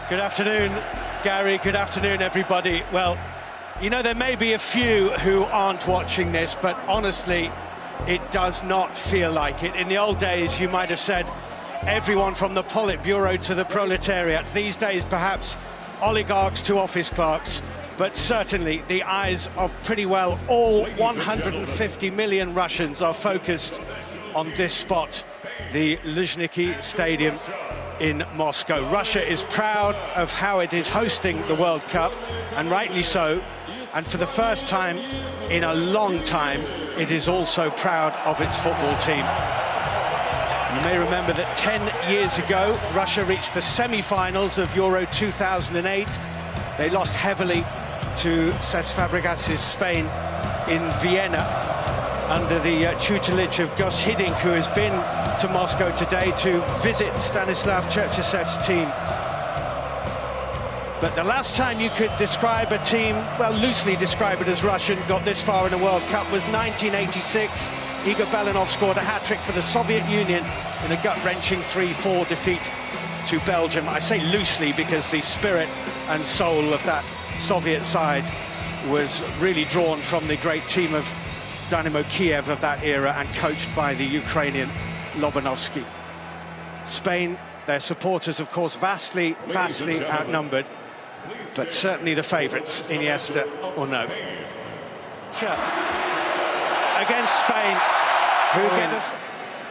Good afternoon, Gary. Good afternoon, everybody. Well, you know, there may be a few who aren't watching this, but honestly, it does not feel like it. In the old days, you might have said everyone from the Politburo to the proletariat. These days, perhaps oligarchs to office clerks, but certainly the eyes of pretty well all 150 million Russians are focused on this spot, the Luzhniki Stadium in Moscow. Russia is proud of how it is hosting the World Cup, and rightly so. And for the first time in a long time, it is also proud of its football team. You may remember that 10 years ago, Russia reached the semi-finals of Euro 2008. They lost heavily to Cesc Fabregas's Spain in Vienna, under the tutelage of Gus Hiddink, who has been to Moscow today to visit Stanislav Cherchesev's team. But the last time you could describe a team, well, loosely describe it as Russian, got this far in a World Cup was 1986. Igor Belanov scored a hat-trick for the Soviet Union in a gut-wrenching 3-4 defeat to Belgium. I say loosely because the spirit and soul of that Soviet side was really drawn from the great team of Dynamo Kiev of that era and coached by the Ukrainian Lobanovsky. Spain, their supporters, of course, vastly outnumbered, but certainly the favourites, Iniesta or no. Sure. Against Spain, who get us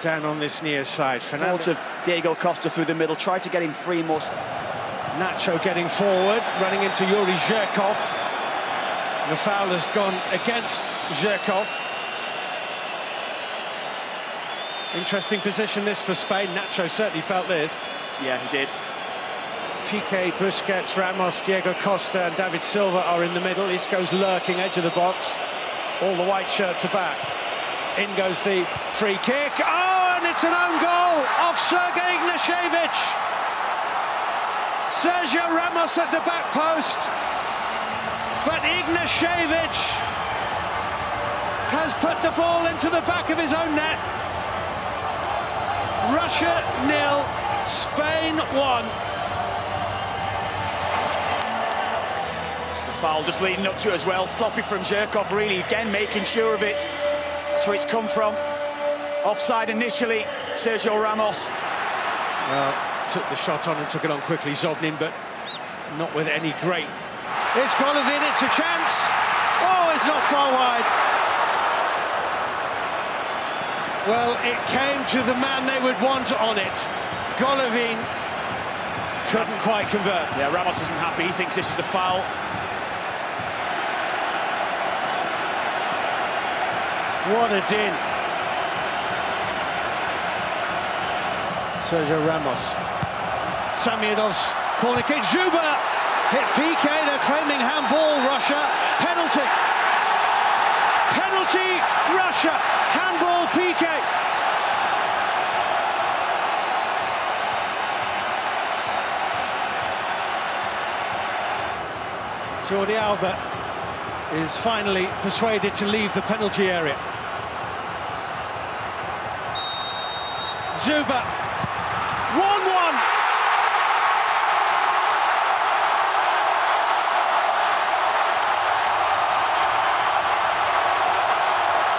down on this near side. Thought of Diego Costa through the middle, tried to get him free more. Nacho getting forward, running into Yuri Zhirkov. The foul has gone against Zhirkov. Interesting position this for Spain. Nacho certainly felt this. Yeah, he did. Piqué, Busquets, Ramos, Diego Costa and David Silva are in the middle. Isco's lurking, edge of the box. All the white shirts are back. In goes the free kick. Oh, and it's an own goal of Sergei Ignashevich. Sergio Ramos at the back post. But Ignashevich has put the ball into the back of his own net. Russia 0, Spain 1. It's the foul just leading up to it as well. Sloppy from Zhirkov, really, again, making sure of it. That's where it's come from. Offside initially, Sergio Ramos. Well, took the shot on and took it on quickly, Zobnin, but not with any great. It's Golovin, it's a chance. Oh, it's not far wide. Well, it came to the man they would want on it. Golovin couldn't quite convert. Yeah, Ramos isn't happy, he thinks this is a foul. What a din. Sergio Ramos. Samionov's corner kick, Zuba hit Piqué, they're claiming handball, Russia. Penalty. Penalty, Russia. Handball, Piqué. Jordi Alba is finally persuaded to leave the penalty area. Zuba, 1-1.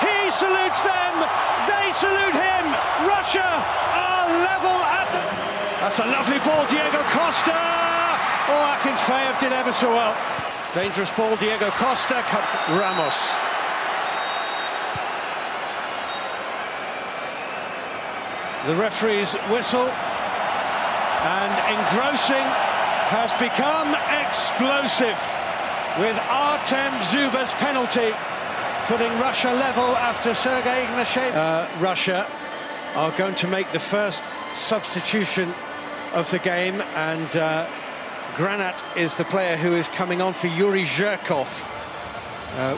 He salutes them, they salute him. Russia are level at the... That's a lovely ball, Diego Costa. Oh, Akinfeev did ever so well. Dangerous ball, Diego Costa, Ramos. The referee's whistle, and engrossing has become explosive with Artem Zuba's penalty, putting Russia level after Sergei Ignashevich. Russia are going to make the first substitution of the game, and Granat is the player who is coming on for Yuri Zhirkov,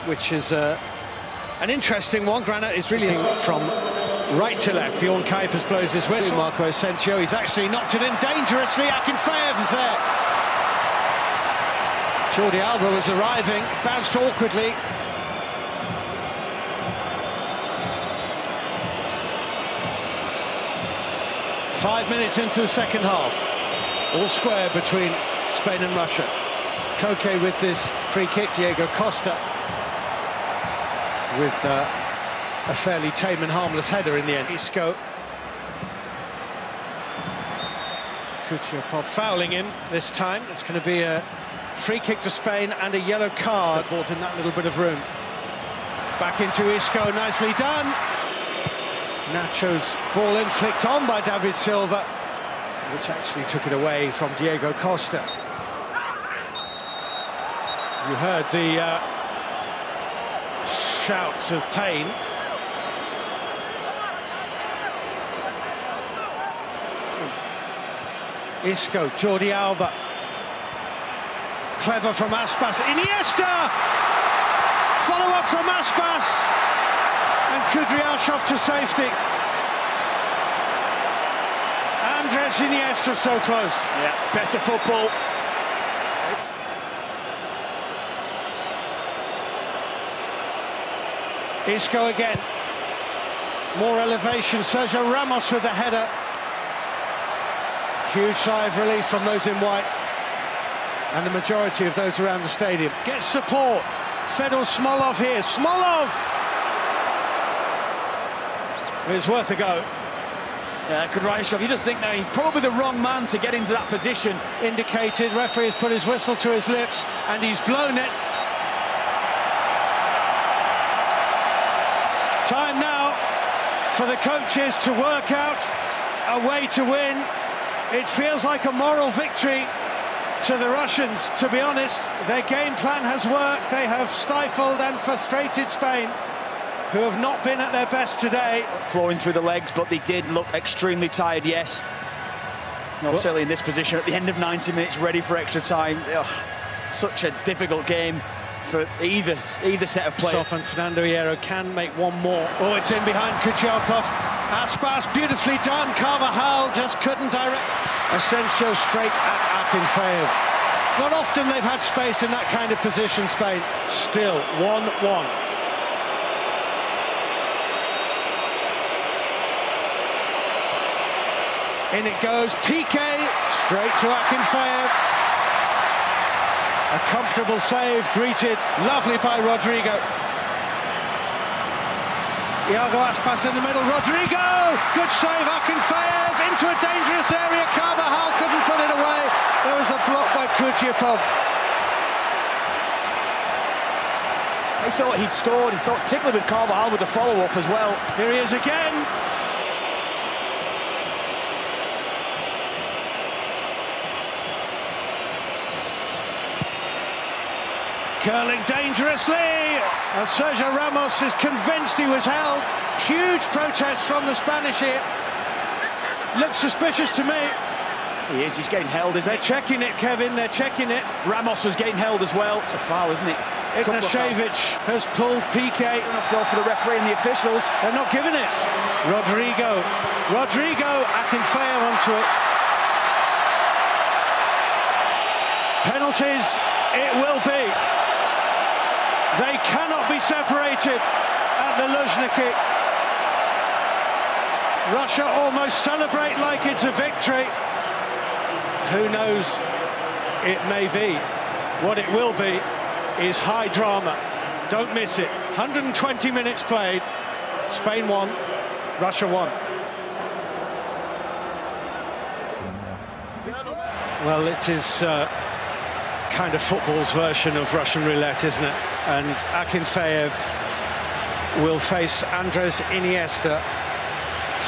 which is an interesting one. Granat is really from right to left. Bjorn Kuipers blows his whistle. Marco Asensio, he's actually knocked it in dangerously. Akinfeev is there. Jordi Alba was arriving, bounced awkwardly. Five minutes into the second half. All square between Spain and Russia. Koke with this free kick, Diego Costa with a fairly tame and harmless header in the end. Isco. Kucherov fouling him this time. It's going to be a free kick to Spain and a yellow card. Brought in that little bit of room. Back into Isco, nicely done. Nacho's ball in, flicked on by David Silva, which actually took it away from Diego Costa. You heard the shouts of pain. Isco, Jordi Alba. Clever from Aspas. Iniesta! Follow up from Aspas. And Kudryashov to safety. Andres Iniesta so close. Yeah, better football. Isco again. More elevation. Sergio Ramos with the header. Huge sigh of relief from those in white. And the majority of those around the stadium. Gets support. Fedor Smolov here. Smolov! It's worth a go. Yeah, Kudryashov, you just think that he's probably the wrong man to get into that position. Indicated, referee has put his whistle to his lips and he's blown it. Time now for the coaches to work out a way to win. It feels like a moral victory to the Russians, to be honest. Their game plan has worked. They have stifled and frustrated Spain, who have not been at their best today. Flowing through the legs, but they did look extremely tired, yes. No, certainly in this position at the end of 90 minutes, ready for extra time. Such a difficult game for either set of players. And Fernando Hierro can make one more. Oh, it's in behind Kucherov. Aspas, beautifully done. Carvajal just couldn't direct. Asensio straight at Akinfeev. It's not often they've had space in that kind of position, Spain. Still 1-1. In it goes, Piqué, straight to Akinfeev. A comfortable save, greeted lovely by Rodrigo. Iago Aspas in the middle, Rodrigo! Good save, Akinfeev into a dangerous area, Carvajal couldn't put it away. There was a block by Kucherov. He thought he'd scored, he thought, particularly with Carvajal with the follow-up as well. Here he is again. Curling dangerously, and Sergio Ramos is convinced he was held. Huge protest from the Spanish here. Looks suspicious to me. He is, he's getting held, isn't They're checking it, Kevin, they're checking it. Ramos was getting held as well. It's a foul, isn't it? Ignashevich has pulled Piqué. Enough though for the referee and the officials. They're not giving it. Rodrigo, Akinfeev onto it. Penalties, it will be. They cannot be separated at the Luzhniki. Russia almost celebrate like it's a victory. Who knows? It may be. What it will be is high drama. Don't miss it. 120 minutes played. Spain won, Russia won. Well, it is kind of football's version of Russian roulette, isn't it? And Akinfeev will face Andres Iniesta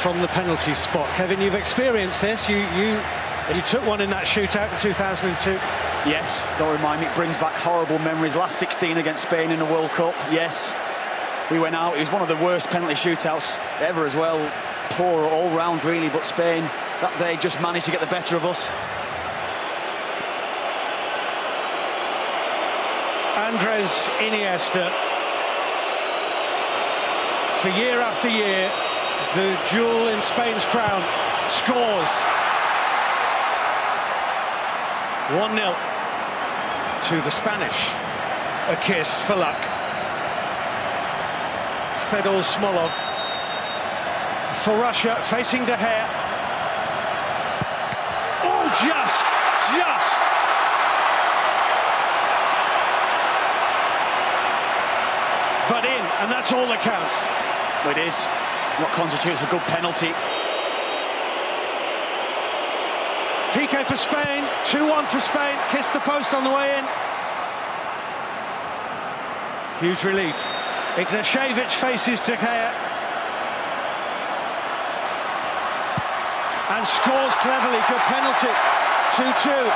from the penalty spot. Kevin, you've experienced this. You took one in that shootout in 2002. Yes, don't remind me, it brings back horrible memories. Last 16 against Spain in the World Cup, yes. We went out, it was one of the worst penalty shootouts ever as well. Poor all round really, but Spain, that day just managed to get the better of us. Andres Iniesta, for year after year, the jewel in Spain's crown, scores. 1-0 to the Spanish. A kiss for luck. Fedor Smolov for Russia, facing De Gea. Oh, just And that's all that counts. It is what constitutes a good penalty. PK for Spain, 2-1 for Spain, kissed the post on the way in. Huge relief. Ignashevich faces De Gea. And scores cleverly, good penalty, 2-2.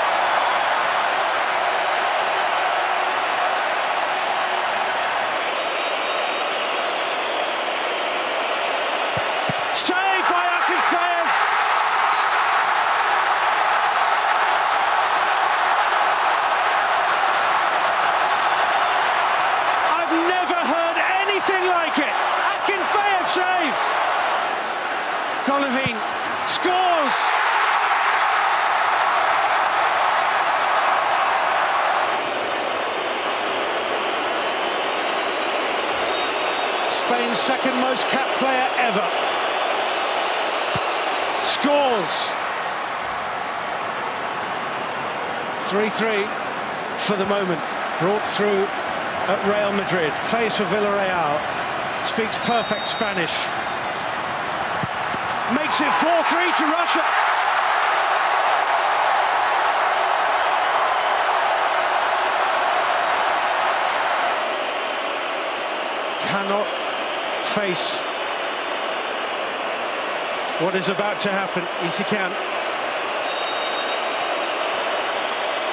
Saved by Akinfeev. I've never heard anything like it. Akinfeev saves. Golovin scores. Spain's second most capped player ever. Scores. 3-3 for the moment. Brought through at Real Madrid. Plays for Villarreal. Speaks perfect Spanish. Makes it 4-3 to Russia. Cannot face what is about to happen. Yes, he can.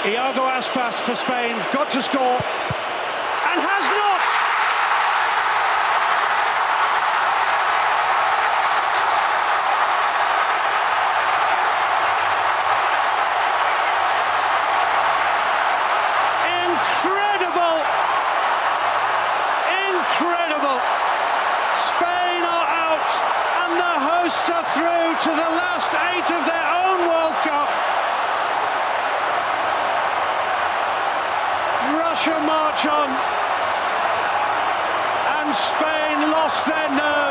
Iago Aspas for Spain, got to score, and has not! Incredible! Incredible! Spain are out, and the hosts are through to the last 8 of their own World Cup. Russia march on, and Spain lost their nerve.